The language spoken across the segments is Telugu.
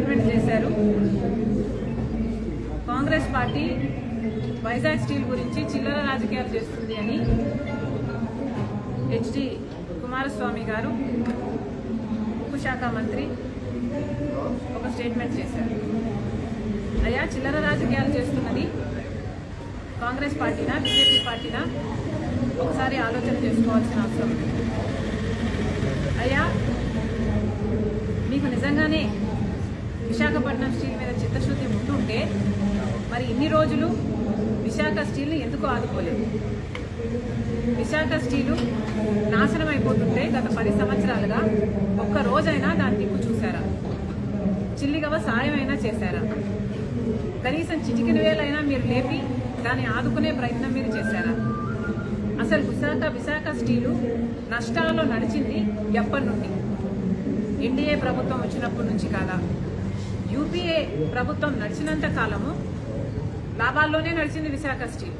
స్టేట్మెంట్ చేశారు. కాంగ్రెస్ పార్టీ వైజాగ్ స్టీల్ గురించి చిల్లర రాజకీయాలు చేస్తుంది అని హెచ్డి కుమారస్వామి గారు ఉక్కు శాఖ మంత్రి ఒక స్టేట్మెంట్ చేశారు. అయ్యా, చిల్లర రాజకీయాలు చేస్తున్నది కాంగ్రెస్ పార్టీనా బీజేపీ పార్టీనా ఒకసారి ఆలోచన చేసుకోవాల్సిన అవసరం ఉంది. అయ్యా, మీకు నిజంగానే విశాఖపట్నం స్టీల్ మీద చిత్తశుద్ధి ఉంటుంటే మరి ఇన్ని రోజులు విశాఖ స్టీల్ని ఎందుకు ఆదుకోలేదు? విశాఖ స్టీలు నాశనం అయిపోతుంటే గత 10 సంవత్సరాలుగా ఒక్క రోజైనా దాని దిక్కు చూశారా? చిల్లిగవ సాయం అయినా చేశారా? కనీసం చిటికిన వేలైనా మీరు లేపి దాన్ని ఆదుకునే ప్రయత్నం మీరు చేశారా? అసలు విశాఖ స్టీలు నష్టాలలో నడిచింది ఎప్పటి నుండి? ఎన్డీఏ ప్రభుత్వం వచ్చినప్పటి నుంచి కాదా? యూపీఏ ప్రభుత్వం నడిచినంత కాలము లాభాల్లోనే నడిచింది విశాఖ స్టీల్.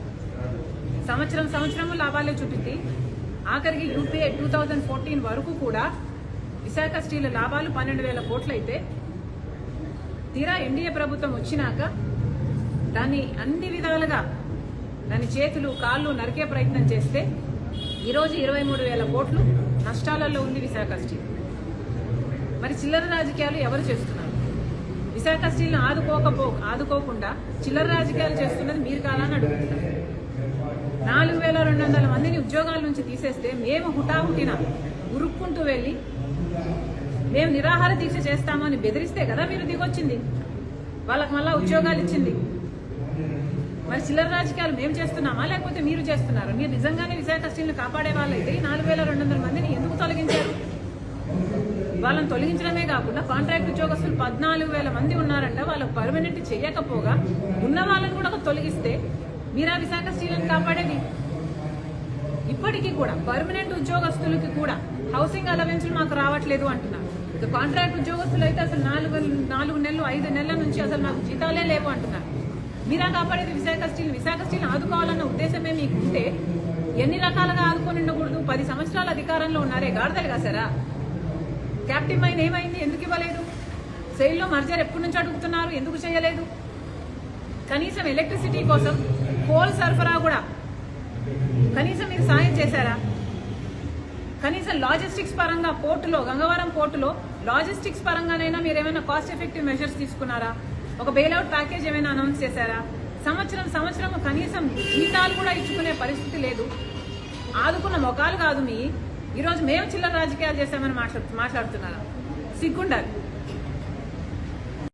సంవత్సరము లాభాలే చూపింది. ఆఖరికి యూపీఏ 2014 వరకు కూడా విశాఖ స్టీల్ లాభాలు 12,000 కోట్లు అయితే తీరా ఎన్డీఏ ప్రభుత్వం వచ్చినాక దాన్ని అన్ని విధాలుగా దాని చేతులు కాళ్ళు నరికే ప్రయత్నం చేస్తే ఈరోజు 23,000 కోట్లు నష్టాలలో ఉంది విశాఖ స్టీల్. మరి చిల్లర రాజకీయాలు ఎవరు చేస్తున్నారు? విశాఖ స్టీల్ని ఆదుకోకుండా చిల్లర రాజకీయాలు చేస్తున్నది మీరు కాదా అని అడుగుతున్నారు. 4,200 మందిని ఉద్యోగాల నుంచి తీసేస్తే మేము హుటాహుటిన ఉరుక్కుంటూ వెళ్ళి మేము నిరాహార దీక్ష చేస్తామని బెదిరిస్తే కదా మీరు దిగొచ్చింది, వాళ్ళకి మళ్ళా ఉద్యోగాలు ఇచ్చింది. మరి చిల్లర రాజకీయాలు మేము చేస్తున్నామా లేకపోతే మీరు చేస్తున్నారు? మీరు నిజంగానే విశాఖ స్టీల్ని కాపాడే వాళ్ళైతే 4,200 మందిని ఎందుకు తొలగించారు? వాళ్ళని తొలగించడమే కాకుండా కాంట్రాక్ట్ ఉద్యోగస్తులు 14,000 మంది ఉన్నారంట. వాళ్ళకు పర్మనెంట్ చేయకపోగా ఉన్న వాళ్ళని కూడా తొలగిస్తే మీరా విశాఖ స్టీల్ని కాపాడేది? ఇప్పటికీ కూడా పర్మనెంట్ ఉద్యోగస్తులకి కూడా హౌసింగ్ అలవెన్స్లు మాకు రావట్లేదు అంటున్నారు. కాంట్రాక్ట్ ఉద్యోగస్తులు అయితే అసలు 4 నెలలు 5 నెలల నుంచి అసలు మాకు జీతాలే లేవు అంటున్నారు. మీరా కాపాడేది విశాఖ స్టీల్. విశాఖ స్టీల్ ఆదుకోవాలన్న ఉద్దేశమే మీకు ఉంటే ఎన్ని రకాలుగా ఆదుకొని ఉండకూడదు? 10 సంవత్సరాల అధికారంలో ఉన్నారే, గాడిదలు కాసారా? క్యాప్టివ్ మైన్ ఏమైంది? ఎందుకు ఇవ్వలేదు? సెయిల్లో మర్జర్ ఎప్పటి నుంచి అడుగుతున్నారు, ఎందుకు చేయలేదు? కనీసం ఎలక్ట్రిసిటీ కోసం కోల్ సరఫరా కూడా కనీసం మీరు సాయం చేశారా? కనీసం లాజిస్టిక్స్ పరంగా పోర్టులో, గంగవరం పోర్టులో లాజిస్టిక్స్ పరంగానైనా మీరు ఏమైనా కాస్ట్ ఎఫెక్టివ్ మెజర్స్ తీసుకున్నారా? ఒక బెయిల్అవుట్ ప్యాకేజ్ ఏమైనా అనౌన్స్ చేశారా? సంవత్సరం కనీసం జీతాలు కూడా ఇచ్చుకునే పరిస్థితి లేదు. ఆదుకున్న మొఖాలు కాదు మీ. ఈరోజు మేము చిల్లర రాజకీయాలు చేశామని మాట్లాడుతున్నారా? సిగ్గుండాలి.